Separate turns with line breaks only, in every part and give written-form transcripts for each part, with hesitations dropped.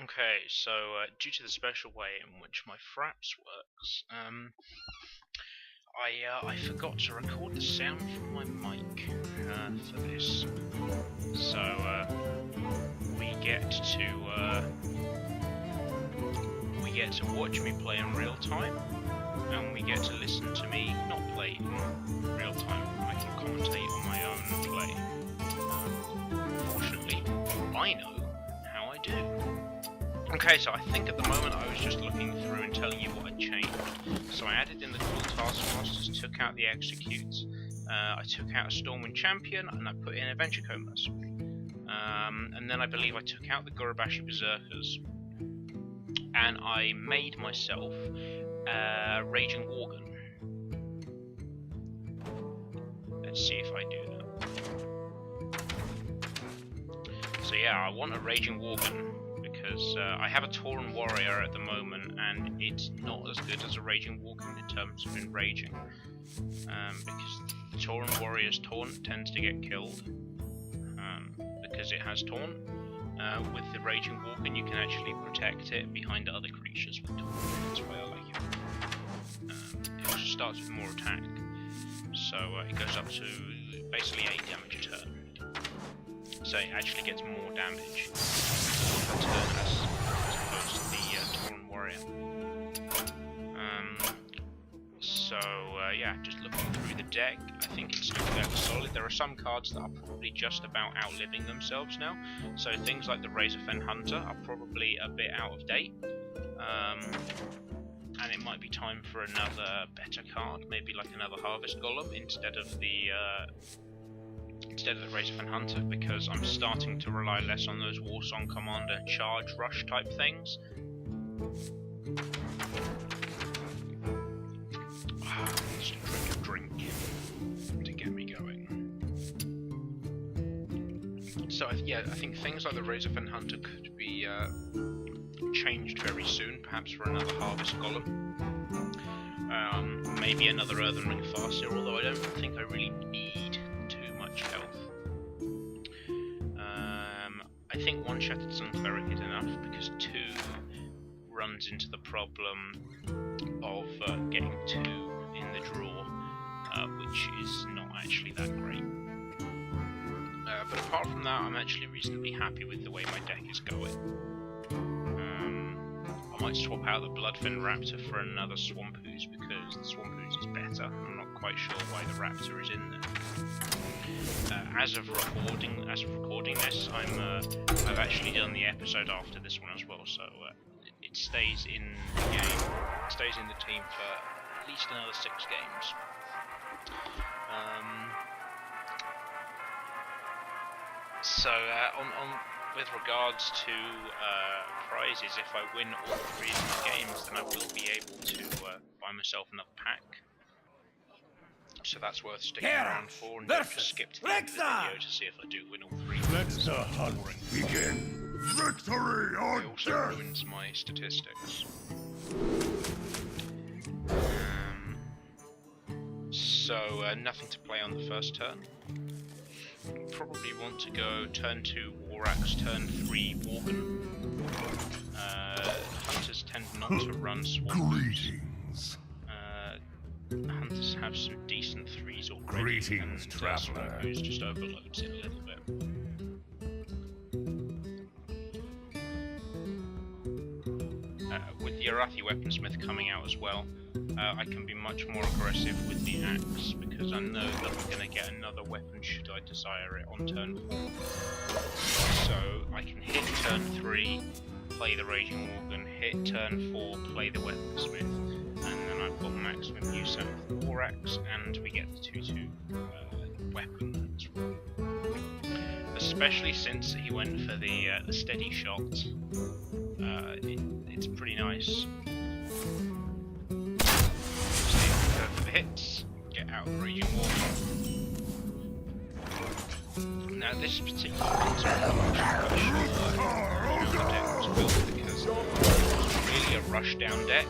Okay, so due to the special way in which my fraps works, I forgot to record the sound from my mic for this. So we get to watch me play in real time, and we get to listen to me not play in real time. I can commentate on my own play. Fortunately, I know how I do. Okay, so I think at the moment I was just looking through and telling you what I changed. So I added in the cool taskmasters, took out the executes, I took out a Stormwind champion, and I put in Adventure Comas. And then I believe I took out the Gorobashi Berserkers, and I made myself a Raging Worgen. Let's see if I do that. So yeah, I want a Raging Worgen, because I have a Tauren Warrior at the moment, and it's not as good as a Raging Worgen in terms of enraging, because the Tauren Warrior's taunt tends to get killed, because it has taunt. With the Raging Worgen, you can actually protect it behind other creatures with taunt. That's why I like it. It also starts with more attack, so it goes up to basically 8 damage a turn. So it actually gets more damage per turn as opposed to the Tauren Warrior. Yeah, just looking through the deck, I think it's still fairly solid. There are some cards that are probably just about outliving themselves now. So things like the Razorfen Hunter are probably a bit out of date. And it might be time for another better card, maybe like another Harvest Golem instead of the Razorfen Hunter, because I'm starting to rely less on those Warsong Commander charge rush type things. Just a drink to get me going. So yeah, I think things like the Razorfen Hunter could be changed very soon, perhaps for another Harvest Golem. Maybe another Earthen Ring Farseer, although I don't think I really need too much health. I think one Shattered Sun Cleric is enough, because 2 runs into the problem of getting 2 in the draw, which is not actually that great. But apart from that, I'm actually reasonably happy with the way my deck is going. I might swap out the Bloodfen Raptor for another Swampoos, because the Swampoos is better. I'm not quite sure why the Raptor is in there. As of recording this, I've actually done the episode after this one as well, so it stays in the game, it stays in the team for at least another 6 games. With regards to prizes, if I win all 3 of the games, then I will be able to buy myself another pack. So that's worth sticking around for, and don't just skip to the end of the video to see if I do win all 3.
Let the hunt begin. Victory on
it also
death.
ruins my statistics. Nothing to play on the first turn. Probably want to go turn 2 Warax, turn 3 Worgen. Hunters tend not to run Swampoos.
Greetings.
Hunters have some decent 3s already,
Greetings,
and
traveler.
Swampoos just overloads it a little bit. With the Arathi Weaponsmith coming out as well, I can be much more aggressive with the axe, because I know that I'm going to get another weapon should I desire it on turn 4. So I can hit turn 3, play the Raging Worgen, hit turn 4, play the Weaponsmith, and then I've got maximum use out of the Warax, and we get the 2/2 weapon as well. Especially since he went for the steady shot, it's pretty nice. Go for the hits, get out of Raging Worgen. Now this particular hunter, I'm not quite sure how the deck was built, because it was really a rush down deck.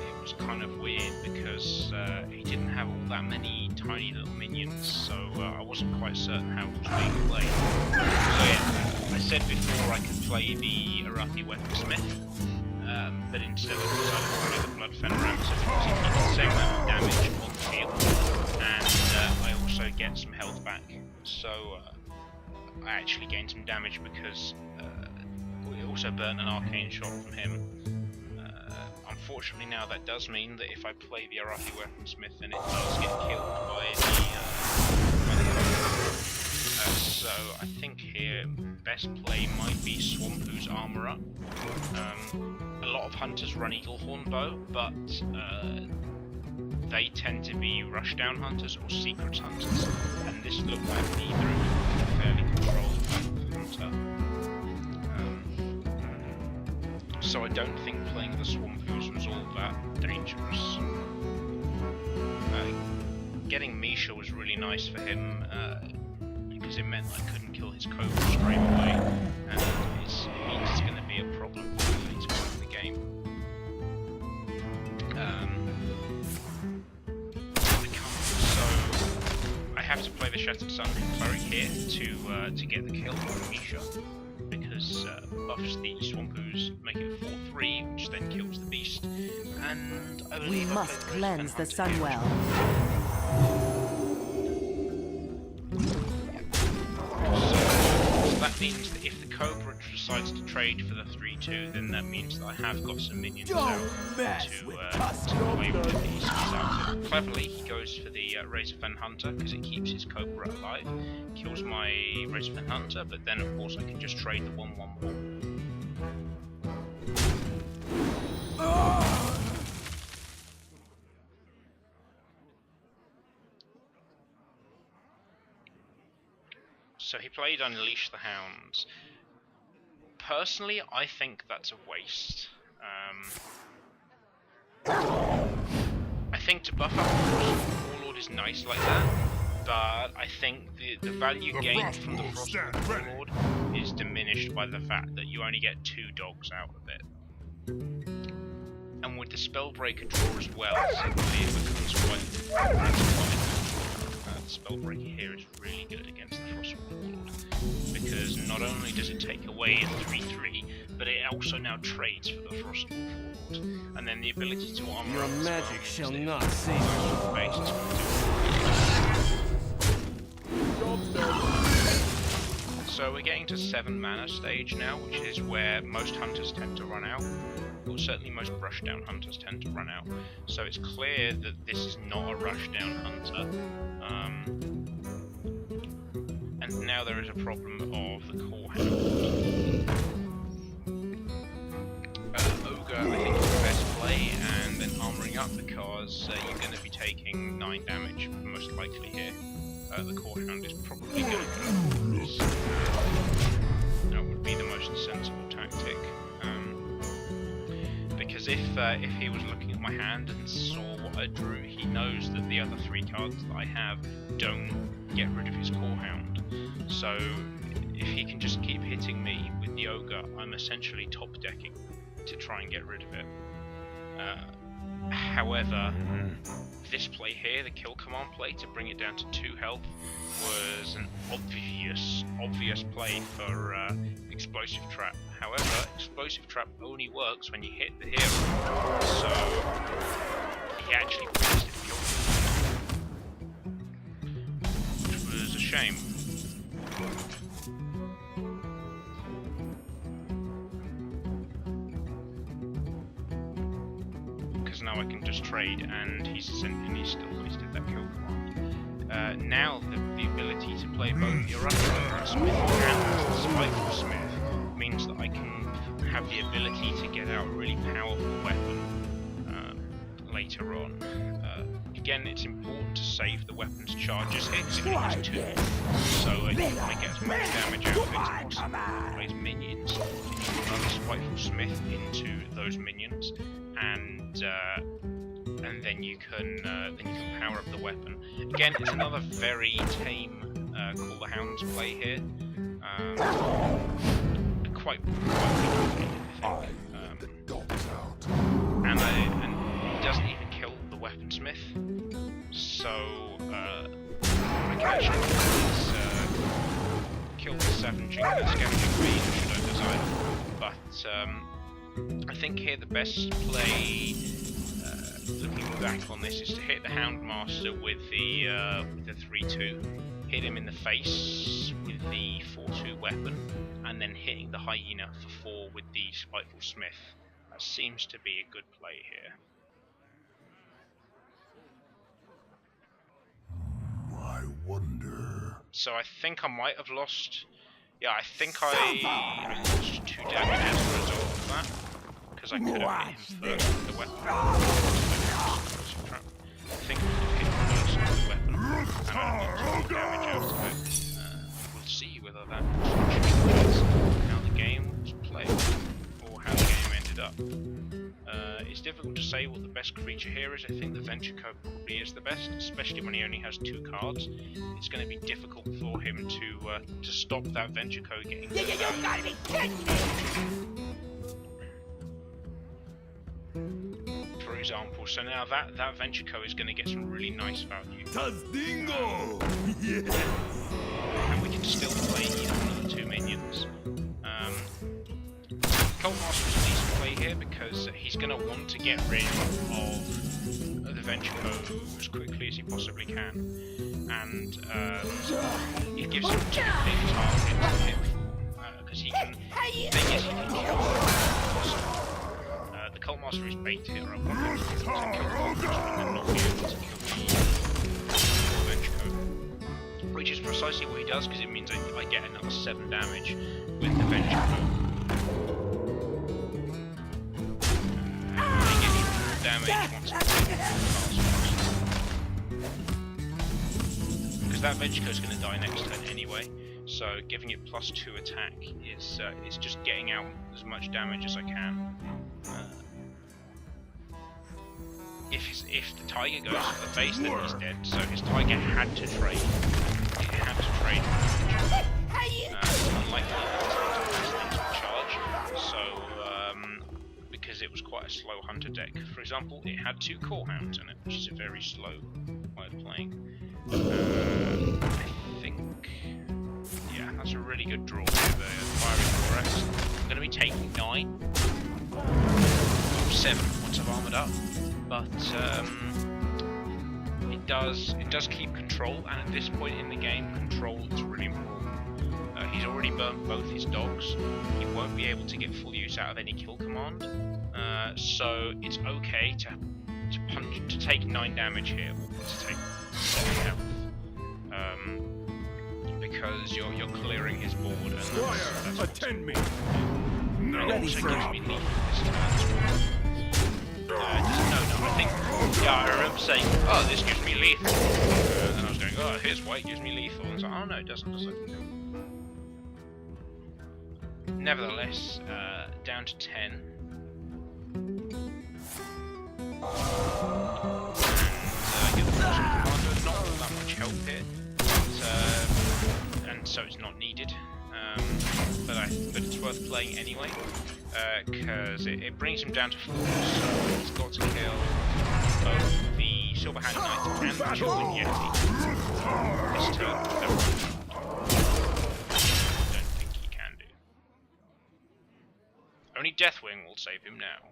It was kind of weird because he didn't have all that many tiny little minions, so I wasn't quite certain how it was being played. So yeah, I said before I could play the Arathi Weaponsmith, but instead I decided to play the Bloodfen Ramsey because he keeps the same amount of damage on the field, and I also get some health back. So I actually gained some damage because we also burnt an arcane shot from him. Unfortunately now that does mean that if I play the Arathi Weaponsmith then it does get killed by the so I think here best play might be Swampu's Armourer. A lot of hunters run Eaglehorn Bow, but they tend to be rushdown hunters or secrets hunters, and this looked like neither of them fairly controlled hunter. So I don't think playing the Swampus was all that dangerous. Getting Misha was really nice for him, because it meant I couldn't kill his Cobra straight away, and it means it's going to be a problem for me later on in the game. So I have to play the Shattered Sun Cleric here to get the kill on Misha, because buffs the Swampus, make it 4-3, which then kills the beast, and I believe
we must cleanse the Sunwell.
So that means that if the Cobra decides to trade for the 3-2, then that means that I have got some minions out to play with the beasts out. Cleverly, he goes for the Razorfen Hunter because it keeps his Cobra alive, kills my Razorfen Hunter, but then of course I can just trade the 1-1-1. So he played Unleash the Hounds. Personally, I think that's a waste. I think to buff up the Warlord is nice like that, but I think the value gained from the Frostwood Warlord is diminished by the fact that you only get 2 dogs out of it. And with the Spellbreaker draw as well, suddenly it becomes quite uncommon. The Spellbreaker here is really good against the Frostwood Warlord, because not only does it take away a 3-3, but it also now trades for the Frostwood Warlord, and then the ability to armor
your
up as
magic
well
shall
means
not
that
save
the base is going to do. So we're getting to 7 mana stage now, which is where most hunters tend to run out. Well, certainly most rushdown hunters tend to run out. So it's clear that this is not a rushdown hunter. And now there is a problem of the core hound. Ogre, I think, is the best play, and then armoring up because you're going to be taking 9 damage, most likely here. The core hound is probably going to go. That would be the most sensible tactic. Because if he was looking at my hand and saw what I drew, he knows that the other 3 cards that I have don't get rid of his core hound. So if he can just keep hitting me with the ogre, I'm essentially top decking to try and get rid of it. However, this play here, the kill command play to bring it down to 2 health, was an obvious play for Explosive Trap. However, Explosive Trap only works when you hit the hero, so he actually wasted the kill, which was a shame. Because now I can just trade, and he's still wasted that kill command. Now the ability to play both the Arathi Smith and the Spiteful Smith means that I can have the ability to get out a really powerful weapon later on. Again, it's important to save the weapon's charges here, because it only has 2, so you want to get as much damage out of it as possible. Plays minions, you can run the Spiteful Smith into those minions, and then you can power up the weapon. Again, it's another very tame Call the Hounds play here. Quite weak, I think. And it doesn't even kill the weaponsmith, so I can actually kill kill the scavenging beam should I desire. But I think here the best play, looking back on this, is to hit the Houndmaster with the 3-2, hit him in the face with the 4-2 weapon, and then hitting the Hyena for 4 with the Spiteful Smith. That seems to be a good play here.
I wonder.
So I think I might have lost. Yeah, I think I lost 2 damage as a result of that, because I could have hit him first with the weapon. I think I could have hit him first with the weapon, and I got 2 damage out of it. We'll see whether that changes how the game was played, or how the game ended up. It's difficult to say what the best creature here is. I think the Venture Code probably is the best, especially when he only has 2 cards. It's going to be difficult for him to stop that Venture Code getting good.
You gotta be kidding me!
For example, so now that Venture Code is going to get some really nice value.
Dingo! Yes!
And we can still play either one of the 2 minions. Cult Master is an easy play here because he's going to want to get rid of the Venture Code as quickly as he possibly can, and it gives him 2 big targets to hit because he can. The thing is, he can kill the Cult Master is bait here. I want him to kill the Cult Master and then not be able to kill the Venture Code, which is precisely what he does, because it means I get another 7 damage with the Venture Code. Damage once because that Venture Code is going to die next turn anyway, so giving it +2 attack is just getting out as much damage as I can. If the Tiger goes to the face, then he's dead. So his Tiger had to trade. It had to trade. It's unlikely that this thing's on charge. So because it was quite a slow hunter deck. For example, it had 2 Core Hounds in it, which is a very slow way of playing. I think, yeah, that's a really good draw here, the Firing Thorax. I'm going to be taking 9, 7 once I've armoured up, but it does keep control, and at this point in the game, control is really important. He's already burnt both his dogs. He won't be able to get full use out of any kill command, so it's okay to take 9 damage here, or to take 7 health, because you're clearing his board, and that's
attend me.
And it also gives me lethal this turn as well. No, I think, yeah, I remember saying, oh, this gives me lethal, and I was going, oh, here's why it gives me lethal, and I was like, oh no, it doesn't, does it? Nevertheless, down to 10. And get the Force Commander, not all that much help here, but, and so it's not needed. But it's worth playing anyway, because it brings him down to 4, so he's got to kill both the Silver-Handed Knight and the Children Yeti this turn. Only Deathwing will save him now.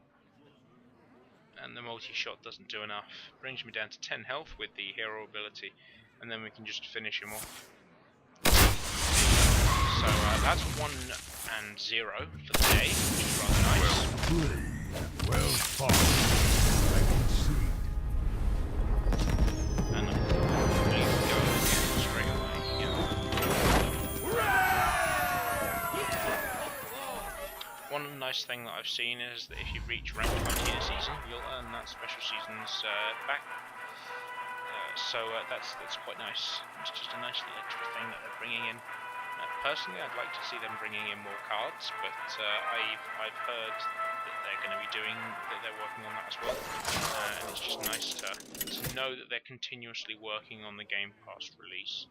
And the multi-shot doesn't do enough. Brings me down to 10 health with the hero ability, and then we can just finish him off. So that's 1-0 for the day, which is rather nice.
Well fought. I concede.
And I think we'll go again straight away. One nice thing that I've seen is that if you reach rank 20 in a season, you'll earn that special season's back. So that's quite nice. It's just a nice little extra thing that they're bringing in. Personally, I'd like to see them bringing in more cards, but I've heard that they're going to be they're working on that as well. And it's just nice to know that they're continuously working on the Game Pass release.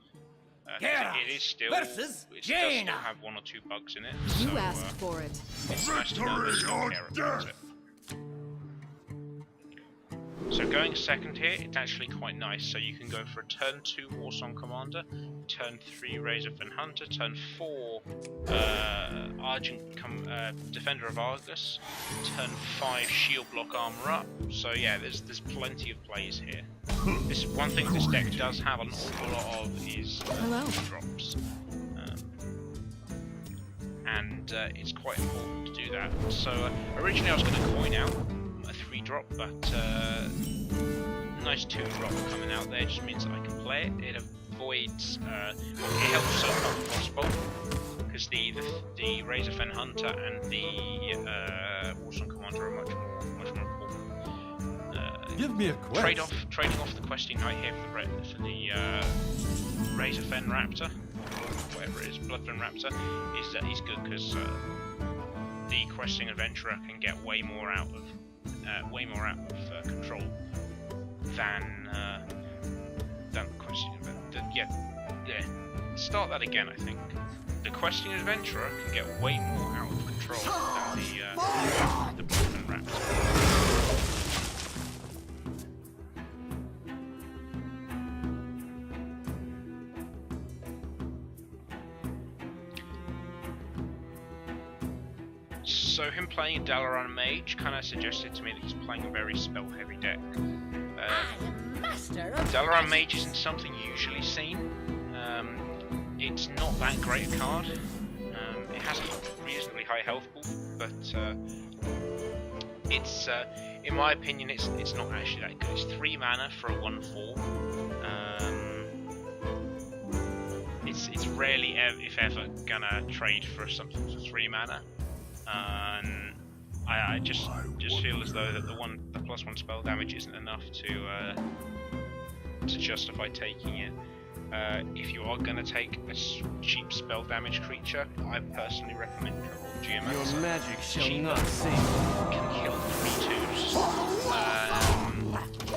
It is still, it does still have 1 or 2 bugs in it, so
You asked for it.
it's nice to know they still care about it. So going second here, it's actually quite nice. So you can go for a turn 2 Warsong Commander, turn 3 Razorfen Hunter, turn 4 Defender of Argus, turn 5 Shield Block Armor Up. So yeah, there's plenty of plays here. This one thing this deck does have an awful lot of is drops, and it's quite important to do that. So originally I was going to coin out a 3-drop, but nice 2-drop coming out there just means that I can play it. It avoids, it helps so far as possible, because the Razorfen Hunter and the Warsong Commander are much more important.
Give me a quest.
Trading off the Questing Knight here for the Razorfen Raptor, whatever it is, Bloodfen Raptor, is good because the Questing Adventurer can get way more out of control than the Questing Adventurer. Yeah. Start that again. I think the Questing Adventurer can get way more out of control than the Bloodfen Raptor. So him playing a Dalaran Mage kind of suggested to me that he's playing a very spell-heavy deck. Dalaran Mage isn't something usually seen. It's not that great a card. It has a reasonably high health pool, but it's, in my opinion, it's not actually that good. It's 3 mana for a 1/4. It's rarely, if ever, gonna trade for something for 3 mana. I just feel as though that the +1 spell damage isn't enough to justify taking it. If you are going to take a cheap spell damage creature, I personally recommend Geomancer.
Your magic shall not save.
Can kill 3/2s,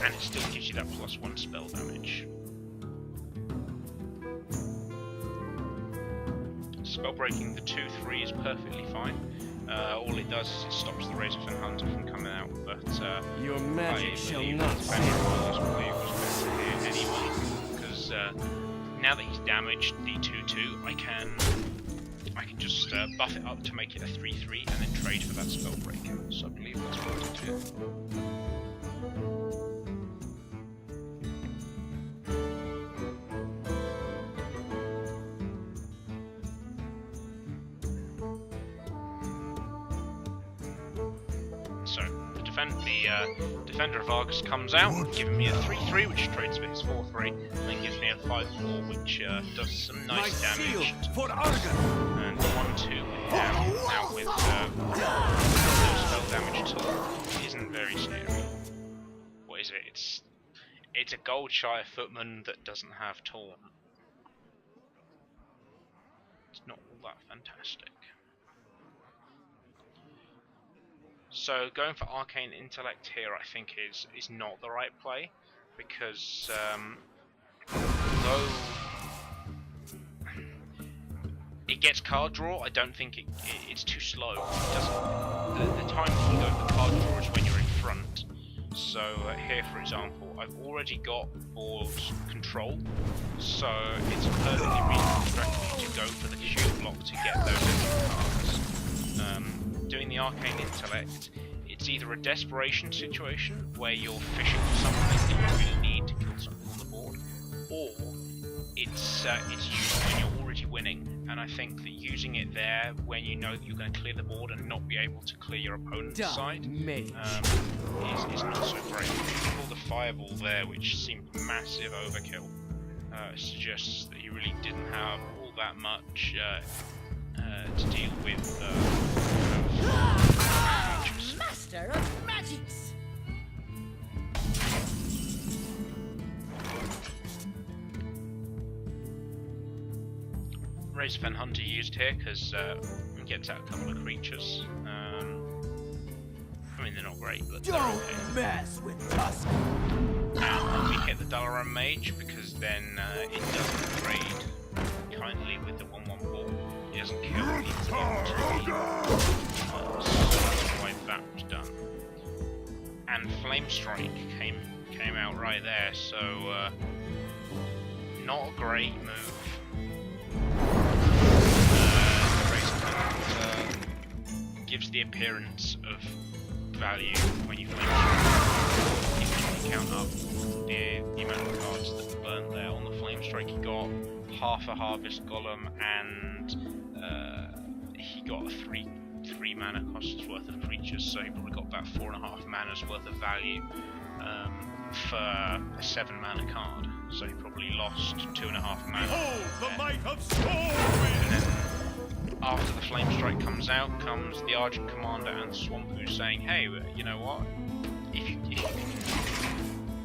and it still gives you that +1 spell damage. Spell breaking the 2/3 is perfectly fine. All it does is it stops the Razorfen Hunter from coming out, but
your magic shall not save.
Anyway, because now that he's damaged the 2/2, I can just buff it up to make it a 3/3 and then trade for that spell breaker. So I believe that's what to do. Defender of Argus comes out, giving me a 3/3, which trades for his 4/3, and then gives me a 5/4, which does some nice damage.
For Argus.
And 1/2 now with no spell damage at all. Isn't very scary. What is it? It's a Goldshire Footman that doesn't have Taunt. It's not all that fantastic. So going for Arcane Intellect here, I think is not the right play, because though it gets card draw, I don't think it's too slow. It doesn't. The time that you go for card draw is when you're in front. So here, for example, I've already got board control, so it's a perfectly reasonable strategy to go for the shield block to get those extra cards. Doing the Arcane Intellect, it's either a desperation situation where you're fishing for something that you really need to kill something on the board, or it's used when you're already winning. And I think that using it there when you know that you're going to clear the board and not be able to clear your opponent's side is not so great. All the fireball there, which seemed massive overkill, suggests that you really didn't have all that much to deal with.
Master of magics.
Razorfen Hunter used here because it gets out a couple of creatures. I mean, they're not great, but they're okay.
Mess with Tusk.
And we hit the Dalaran Mage because then it doesn't trade kindly with the 1/1 It doesn't kill the so that's why that was done. And Flame Strike came out right there, so not a great move. gives the appearance of value when you flame strike. If you count up the amount of cards that were burnt there on the flame strike, he got half a harvest golem and he got a 3 mana costs worth of creatures, so he probably got about 4.5 mana's worth of value for a 7 mana card. So he probably lost 2.5 mana.
Behold the might of Storm!
And then after the flame strike comes out, comes the Argent Commander and Swampu saying, "Hey, you know what? If you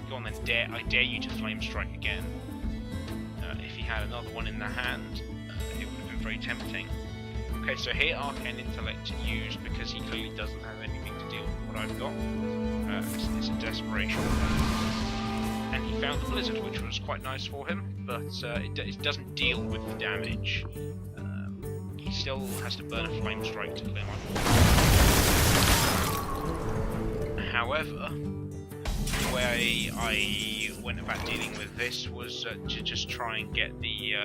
go on, then I dare you to flame strike again." If he had another one in the hand, it would have been very tempting. Okay, so here Arcane Intellect used because he clearly doesn't have anything to deal with what I've got. It's a desperation. And he found the Blizzard, which was quite nice for him, but it doesn't deal with the damage. He still has to burn a Flame Strike to clear my board. However, the way I went about dealing with this was to just try and get the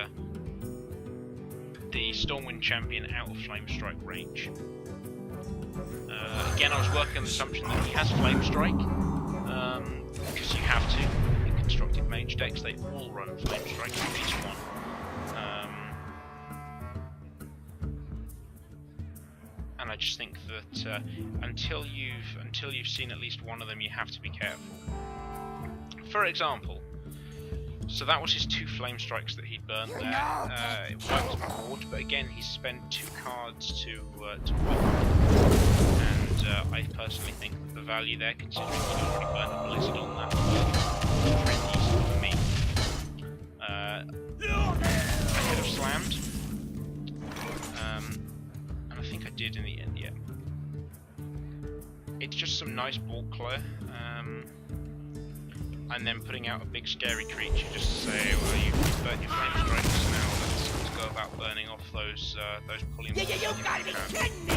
Stormwind champion out of Flame Strike range. Again, I was working on the assumption that he has Flame Strike, because you have to. In constructed mage decks, they all run Flame Strike, at least one. And I just think that until you've seen at least one of them, you have to be careful. For example, so that was his 2 flame strikes that he'd burnt there. It wiped my board, but again, he spent 2 cards to wipe it. And I personally think that the value there, considering he'd already burned a Blizzard on that, was pretty easy for me. I could have slammed, and I think I did in the end. Yeah, it's just some nice board clear. And then putting out a big scary creature just to say, well, you've burnt your flame strikes, now let's go about burning off those polymorphs.
You gotta be kidding me!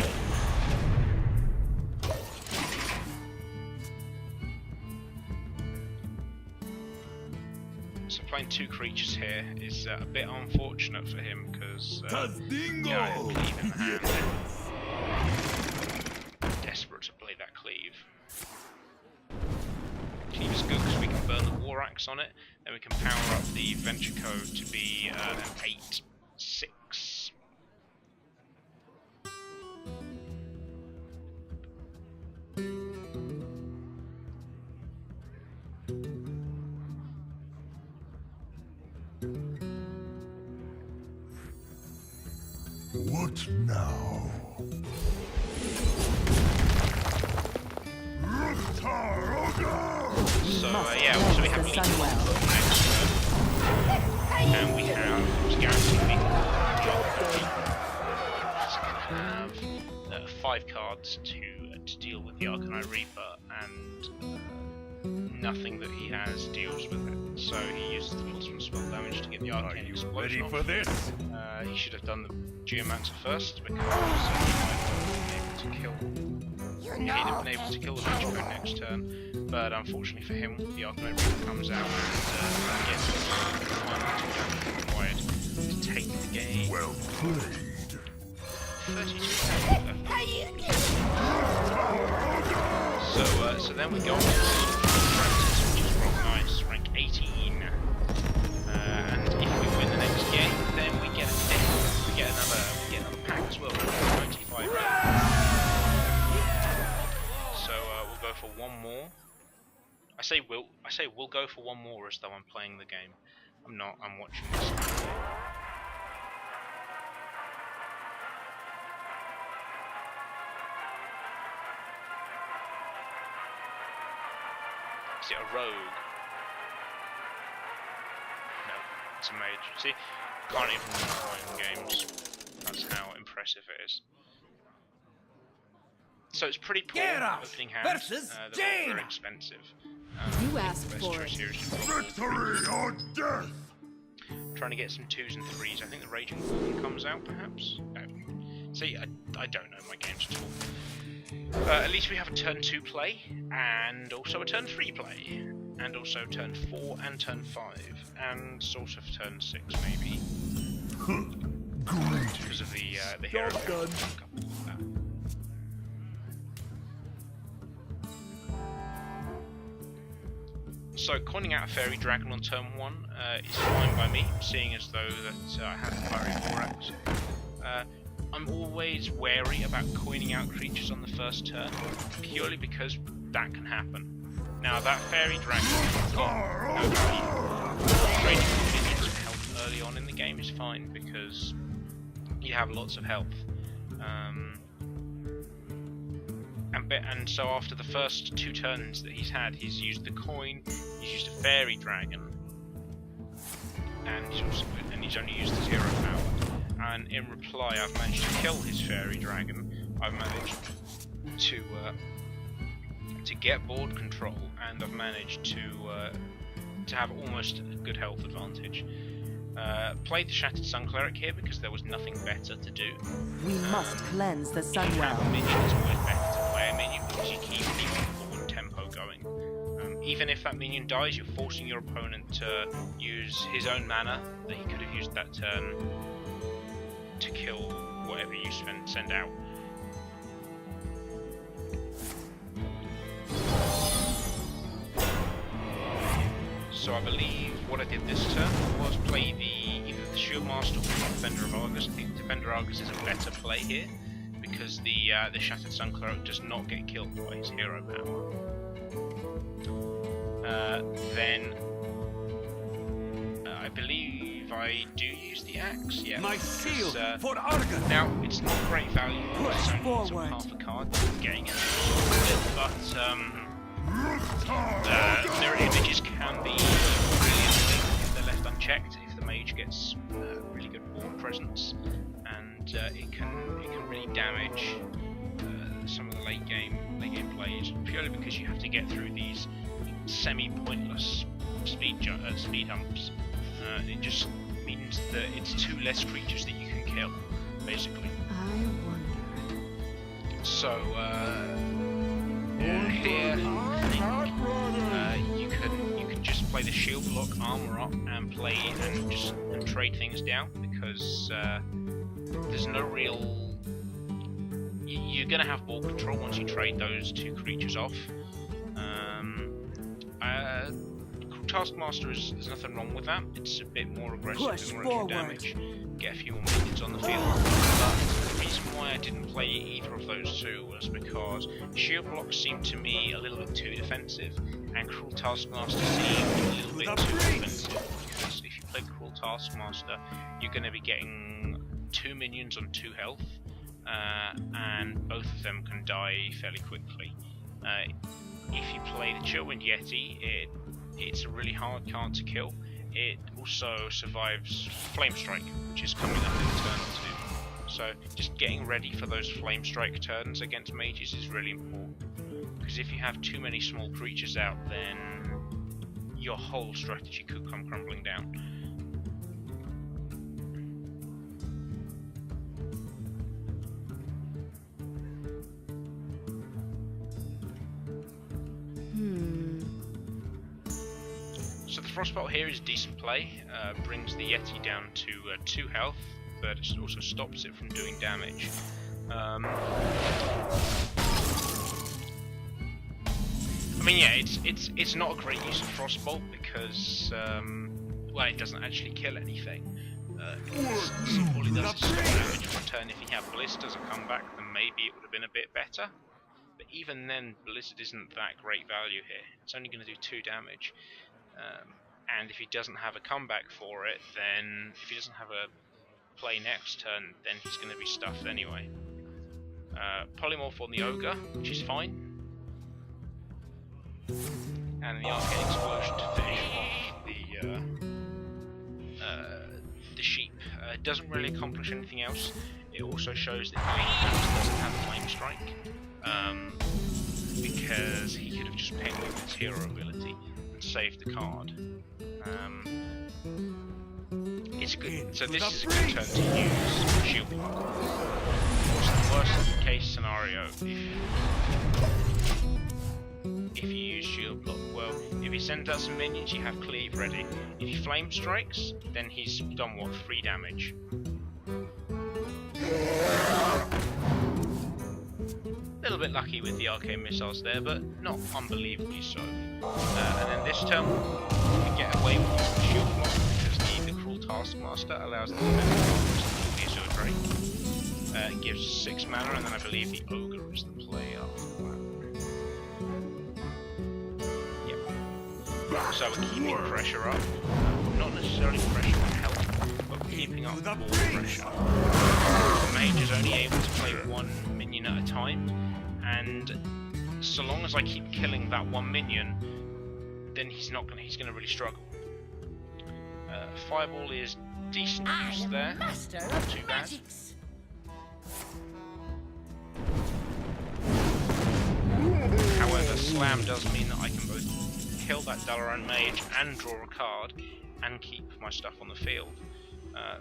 So playing 2 creatures here is a bit unfortunate for him because I had Cleave in the hand. Desperate to play that Cleave. Cleave is good because we can burn the War Axe on it, then we can power up the Venture Code to be an 8/6.
What now?
So yeah, so we have Legion next turn, and we have guaranteed we have 5 cards to deal with the Arcanine Reaper, and nothing that he has deals with it. So he uses the Wilson spell damage to get the Arcane Explosion off.
For this?
He should have done the Geomancer first because he might have been able to kill. He'd have been able to kill the Venture Code next turn, but unfortunately for him, the Arcanine Reaper comes out and gets the required to take the game.
Well played.
32 seconds left. So then we go on to charaters, which is real nice, rank 18. And if we win the next game, then we get a death. We get another pack as well, 95. So we'll go for one more. I say we'll go for one more as though I'm playing the game. I'm not. I'm watching this. Is it a rogue? No, it's a mage. See, can't even win games. That's how impressive it is. So it's pretty poor opening hands. They're very expensive.
You asked for it.
Victory or death!
Trying to get some 2s and 3s. I think the Raging Wolf comes out, perhaps? No. See, I don't know my games at all. At least we have a turn 2 play, and also a turn 3 play, and also turn 4 and turn 5, and sort of turn 6 maybe.
Great.
Because of the hero. So coining out a Fairy Dragon on turn 1 is fine by me, seeing as though that I have Fiery Borax. I'm always wary about coining out creatures on the first turn, purely because that can happen. Now that Fairy Dragon has got no value. Trading minions for health early on in the game is fine because you have lots of health. And so after the first 2 turns that he's had, he's used the coin, he's used a Fairy Dragon, and he's only used his hero power. And in reply, I've managed to kill his Fairy Dragon. I've managed to get board control, and I've managed to have almost a good health advantage. Played the Shattered Sun Cleric here because there was nothing better to do.
We must cleanse the
If you have
Sunwell.
a minion, it's always better to play a minion because you keep the forward tempo going. Even if that minion dies, you're forcing your opponent to use his own mana that he could have used that turn to kill whatever you send out. So I believe what I did this turn was play either the Shield Master or the Defender of Argus. I think Defender of Argus is a better play here because the Shattered Sun Cleric does not get killed by his hero power. Then I believe I do use the axe. Yeah.
My
because,
shield for Argus.
now it's not great value.
Push
It's only
forward.
half a card getting it, but mirror images can be really annoying if they're left unchecked. If the mage gets really good board presence, and it can really damage some of the late game plays, purely because you have to get through these semi-pointless speed humps. It just means that it's 2 less creatures that you can kill, basically.
I wonder.
So here, you can just play the shield block, armor up, and trade things down because there's no real. You're gonna have ball control once you trade those 2 creatures off. Taskmaster there's nothing wrong with that. It's a bit more aggressive,
Push
more extra
forward.
damage, get a few more minions on the field. But the reason why I didn't play either of those 2 was because shield blocks seemed to me a little bit too defensive, and Cruel Taskmaster seemed a little bit too offensive. Because if you play Cruel Taskmaster, you're going to be getting 2 minions on 2 health, and both of them can die fairly quickly. If you play the Chillwind Yeti, it's a really hard card to kill. It also survives Flame Strike, which is coming up in turn 2. So just getting ready for those Flame Strike turns against mages is really important. Because if you have too many small creatures out, then your whole strategy could come crumbling down. So the Frostbolt here is decent play, brings the Yeti down to 2 health, but it also stops it from doing damage. I mean, yeah, it's not a great use of Frostbolt because, well, it doesn't actually kill anything. All it does is stop damage for a turn. If you have Ballista as a comeback, then maybe it would have been a bit better. But even then, Blizzard isn't that great value here. It's only going to do 2 damage. And if he doesn't have a comeback for it, then if he doesn't have a play next turn, then he's going to be stuffed anyway. Polymorph on the Ogre, which is fine. And the Arcane Explosion to finish off the sheep. It doesn't really accomplish anything else. It also shows that he doesn't have Flame Strike, because he could have just picked up his hero ability and saved the card. It's good. So this is a good turn to use Shield Block. What's the worst case scenario if you use Shield Block? Well, if he sends out some minions, you have Cleave ready. If he Flame Strikes, then he's done what? 3 damage. A little bit lucky with the arcane missiles there, but not unbelievably so. And then this turn, we can get away with the shield block because the Cruel Taskmaster allows the Azure Drake. It gives 6 mana, and then I believe the Ogre is the play after that. Yep. So we're keeping pressure up. Not necessarily pressure on health, but we're keeping up ball pressure. The mage is only able to play 1 minion at a time, and so long as I keep killing that 1 minion, then he's gonna really struggle. Fireball is decent use there, not too bad. However, Slam does mean that I can both kill that Dalaran mage and draw a card and keep my stuff on the field.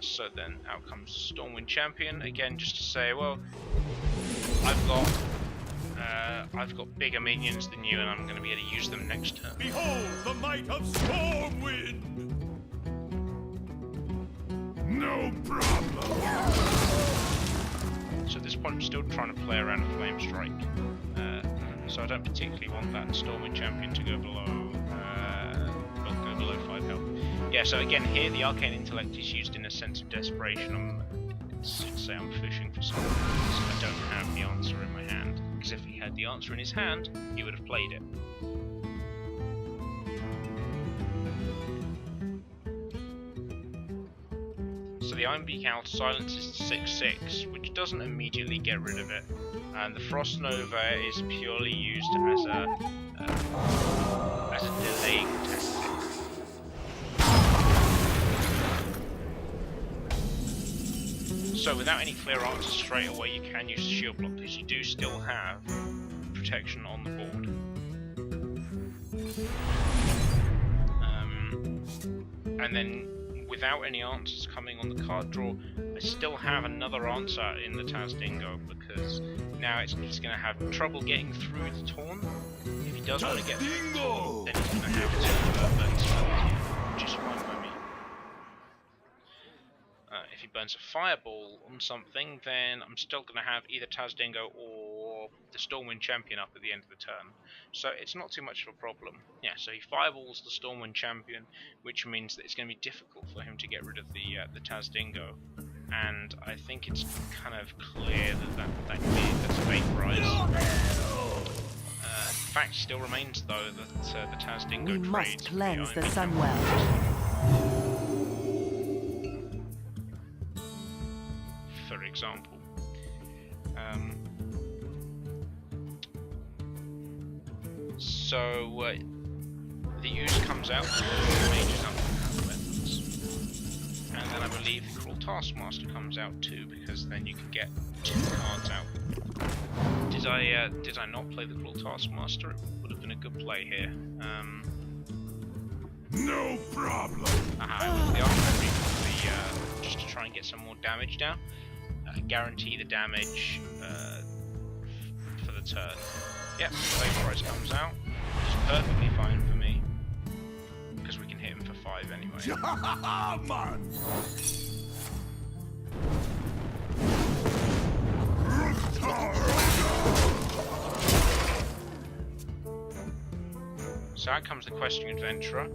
So then out comes Stormwind Champion again, just to say, well, I've got bigger minions than you, and I'm going to be able to use them next turn.
Behold the might of Stormwind! No problem!
So at this point I'm still trying to play around a Flame Strike. So I don't particularly want that Stormwind Champion to go below 5 health. Yeah, so again here the Arcane Intellect is used in a sense of desperation. Say I'm fishing for something because I don't have the answer in my hand. Because if he had the answer in his hand, he would have played it. So the Ironbeak Owl silences 6/6, which doesn't immediately get rid of it. And the Frost Nova is purely used as a delaying tactic. So without any clear answers straight away, you can use the shield block because you do still have protection on the board. And then without any answers coming on the card draw, I still have another answer in the Tazdingo because now he's going to have trouble getting through the Torn. If he does want to get through, then he's going to have to burn spells, which is fine by me. If he burns a Fireball on something, then I'm still going to have either Tazdingo or the Stormwind Champion up at the end of the turn. So it's not too much of a problem. Yeah, so he Fireballs the Stormwind Champion, which means that it's going to be difficult for him to get rid of the Tazdingo. And I think it's kind of clear that that's Vaporize. The fact still remains, though, that the Tazdingo
We must
trades
cleanse the
Ironbeak
Sunwell.
for example. So the use comes out, the mages under weapons, and then I believe the Cruel Taskmaster comes out too, because then you can get 2 cards out. Did I not play the Cruel Taskmaster? It would have been a good play here.
No problem!
I went the archery just to try and get some more damage down. Guarantee the damage for the turn. Yep, Vaporize comes out. It's perfectly fine for me because we can hit him for 5 anyway.
Man!
So out comes the Questing Adventurer.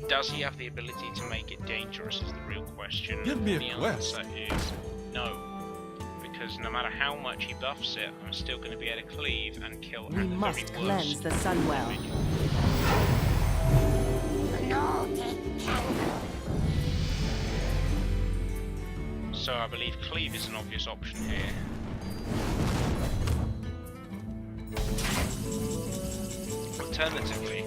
Does he have the ability to make it dangerous is the real question.
Give me a
the
quest.
answer is no. Because no matter how much he buffs it, I'm still going to be able to cleave and kill
We
at the
must
very
cleanse
worst
the Sunwell.
minion. So I believe cleave is an obvious option here. Alternatively,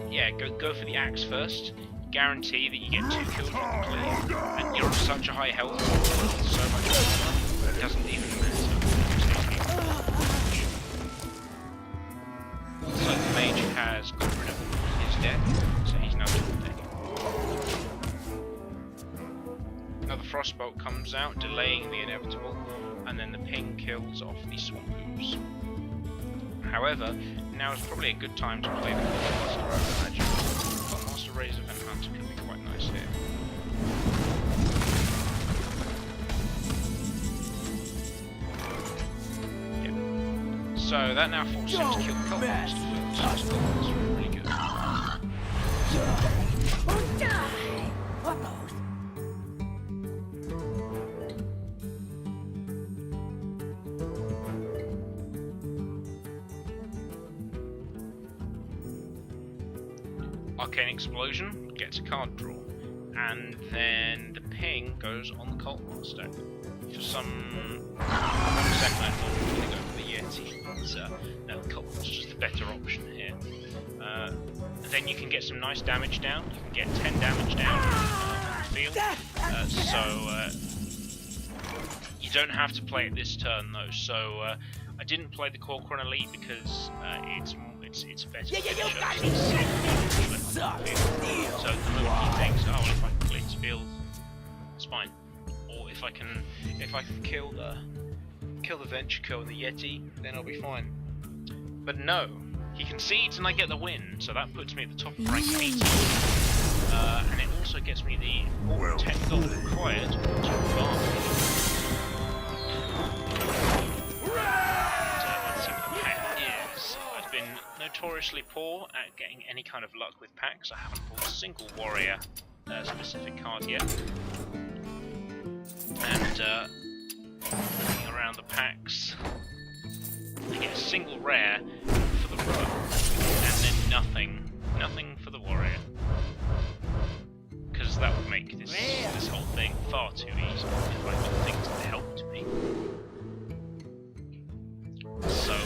yeah, go for the axe first. Guarantee that you get 2 kills with the cleave, and you're on such a high health, so much armor, it doesn't even matter. So the mage has got rid of his deck, so he's now double deck. Now the Frostbolt comes out, delaying the inevitable, and then the ping kills off the Swamp Hooves. However, now is probably a good time to play the Master, I would imagine. Master Razor Van Hunter could be quite nice here. So that now forces him to kill the
mess
Coltmonster.
with
That's really good.
Won't die. What those?
Arcane Explosion gets a card draw, and then the ping goes on the Coltmonster. For some second I thought we were going to go for the Yeti, but no, the Coltmonster's the better option here. Then you can get some nice damage down. You can get 10 damage down on the field. You don't have to play it this turn though. So I didn't play the Corcoran Elite because it's better.
You gotta
be safe. So the moment he thinks, oh, well, if I can clear his field, it's fine. Or if I can kill the Ventrico and the Yeti, then I'll be fine. But no, he concedes and I get the win, so that puts me at the top of rank 80. And it also gets me the 10 gold required to advance. Let's see what the pack is. I've been notoriously poor at getting any kind of luck with packs. I haven't pulled a single warrior specific card yet. And looking around the packs, I get a single rare for the rogue, and then nothing for the warrior. Because that would make this whole thing far too easy if I got things that helped me. So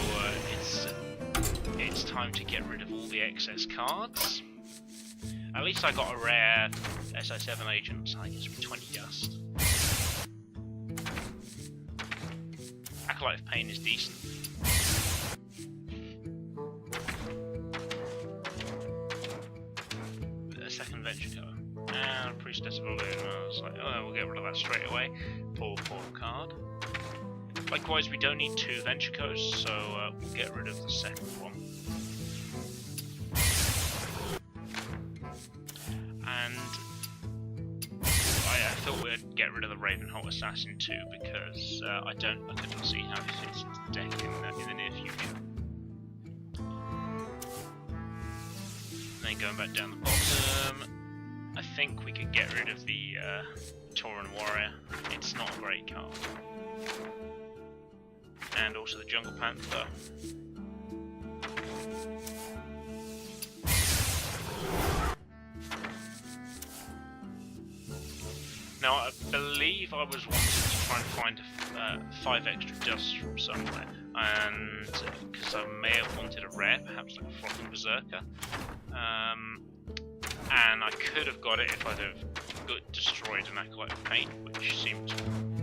it's time to get rid of all the excess cards. At least I got a rare SI7 agent, so I guess with 20 dust. Acolyte of Pain is decent. A second Ventrico. And Priestess of Illusion. I was like, oh, we'll get rid of that straight away. Pull a card. Likewise, we don't need 2 Ventricos, so we'll get rid of the second one. And I thought we'd get rid of the Ravenholt Assassin too, because I couldn't see how it fits into the deck in the near future. And then going back down the bottom, I think we could get rid of the Tauren Warrior. It's not a great card. And also the Jungle Panther. Now, I believe I was wanting to try and find 5 extra dusts from somewhere, and because I may have wanted a rare, perhaps like a Frothing Berserker, and I could have got it if I'd have destroyed an Acolyte of Pain, which seemed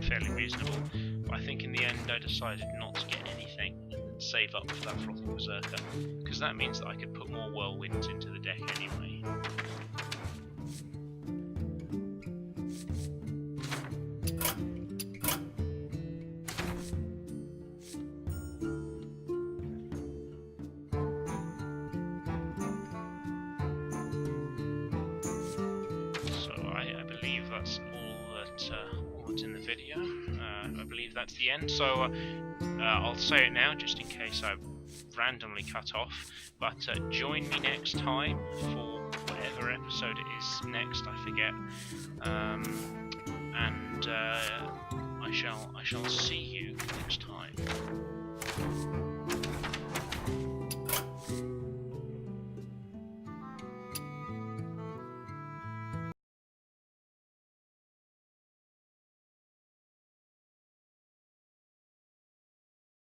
fairly reasonable, but I think in the end I decided not to get anything and save up for that Frothing Berserker, because that means that I could put more Whirlwinds into the deck anyway. That's all that's in the video. I believe that's the end, so I'll say it now just in case I randomly cut off, but join me next time for whatever episode it is next, I forget, and I shall see you next time.